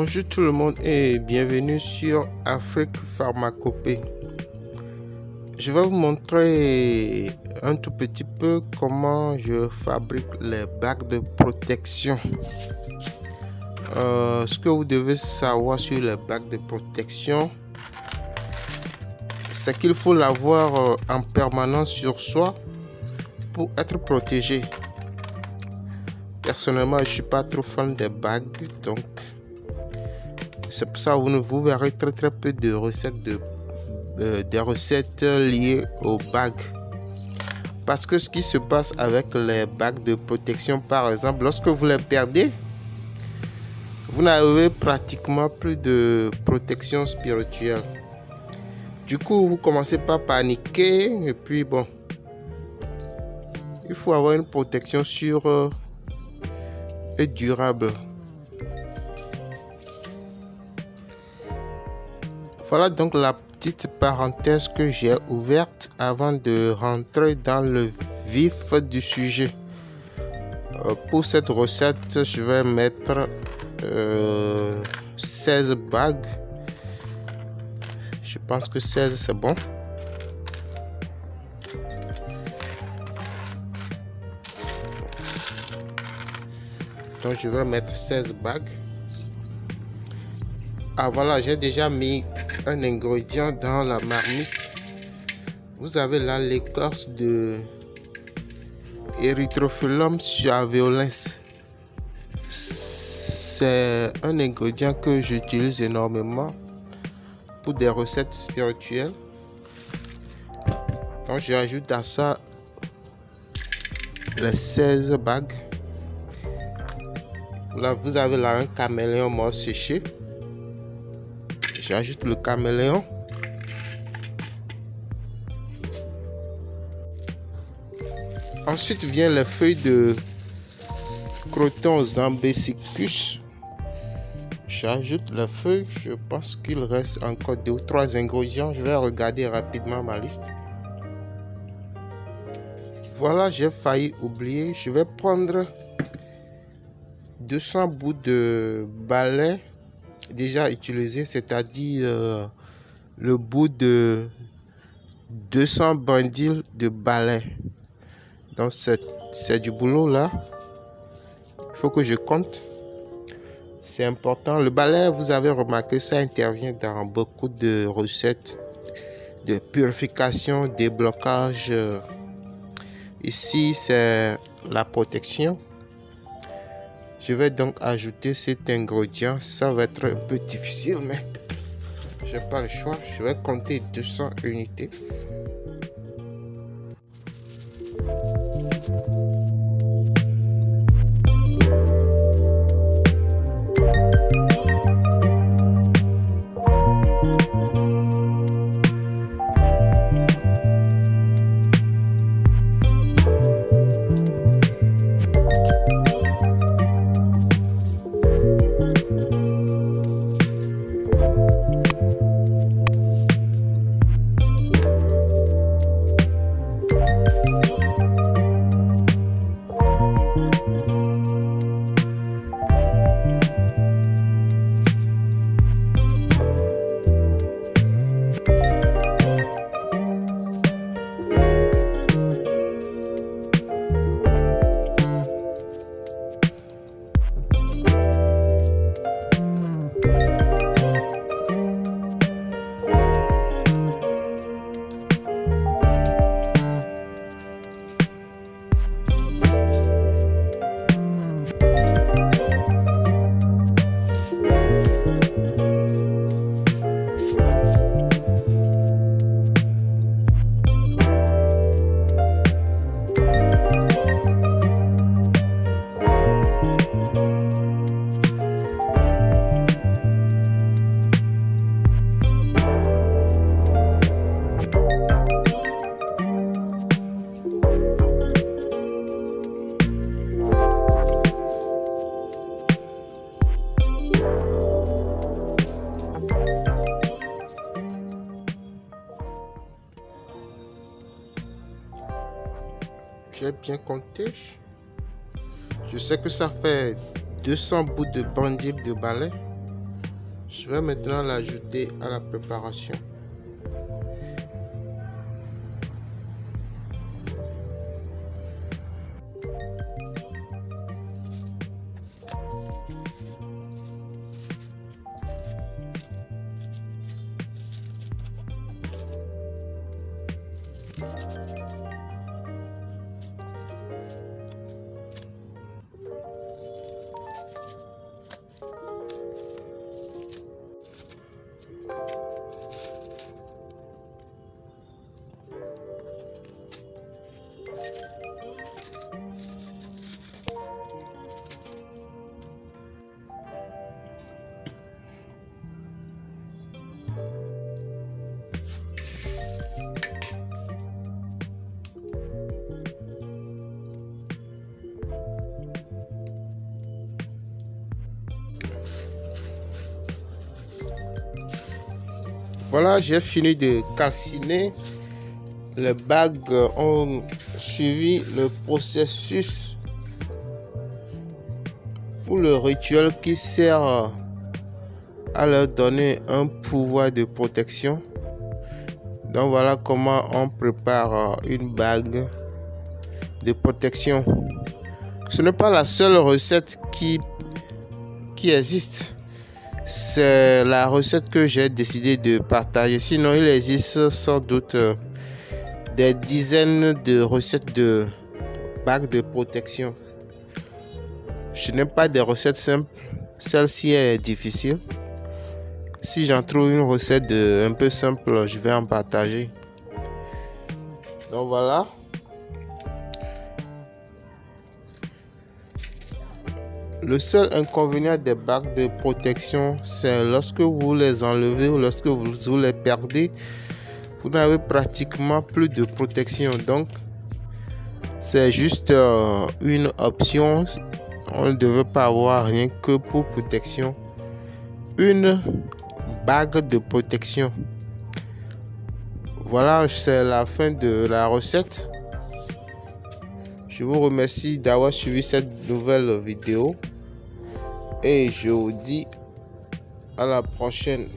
Bonjour tout le monde et bienvenue sur Afrique Pharmacopée. Je vais vous montrer un tout petit peu comment je fabrique les bagues de protection. Ce que vous devez savoir sur les bagues de protection, c'est qu'il faut l'avoir en permanence sur soi pour être protégé. Personnellement, je suis pas trop fan des bagues, donc c'est pour ça que vous verrez très peu de recettes des recettes liées aux bagues. Parce que ce qui se passe avec les bagues de protection, par exemple, lorsque vous les perdez, vous n'avez pratiquement plus de protection spirituelle. Du coup, vous commencez par paniquer et puis bon, il faut avoir une protection sûre et durable. Voilà donc la petite parenthèse que j'ai ouverte avant de rentrer dans le vif du sujet. Pour cette recette, je vais mettre 16 bagues. Je pense que 16 c'est bon. Donc je vais mettre 16 bagues. Ah voilà, j'ai déjà mis un ingrédient dans la marmite. Vous avez là l'écorce de Erythrophilum suaveolens. C'est un ingrédient que j'utilise énormément pour des recettes spirituelles. Donc j'ajoute à ça les 16 bagues. Là vous avez là un caméléon mort séché. J'ajoute le caméléon. Ensuite vient les feuilles de Croton zambesicus. J'ajoute les feuilles. Je pense qu'il reste encore 2 ou 3 ingrédients. Je vais regarder rapidement ma liste. Voilà, j'ai failli oublier. Je vais prendre 200 bouts de balai déjà utilisé, c'est-à-dire le bout de 200 bandils de balai. Donc c'est du boulot là. Il faut que je compte. C'est important. Le balai, vous avez remarqué, ça intervient dans beaucoup de recettes de purification, déblocage. Ici, c'est la protection. Je vais donc ajouter cet ingrédient. Ça va être un peu difficile, mais je n'ai pas le choix. Je vais compter 200 unités. J'ai bien compté. Je sais que ça fait 200 bouts de bandils de balai. Je vais maintenant l'ajouter à la préparation. Voilà, j'ai fini de calciner. Les bagues ont suivi le processus ou le rituel qui sert à leur donner un pouvoir de protection. Donc voilà comment on prépare une bague de protection. Ce n'est pas la seule recette qui existe. C'est la recette que j'ai décidé de partager. Sinon, il existe sans doute des dizaines de recettes de bagues de protection. Je n'ai pas des recettes simples. Celle-ci est difficile. Si j'en trouve une recette un peu simple, je vais en partager. Donc voilà. Le seul inconvénient des bagues de protection, c'est lorsque vous les enlevez ou lorsque vous les perdez, vous n'avez pratiquement plus de protection. Donc, c'est juste une option. On ne devait pas avoir rien que pour protection. Une bague de protection. Voilà, c'est la fin de la recette. Je vous remercie d'avoir suivi cette nouvelle vidéo. Et je vous dis à la prochaine.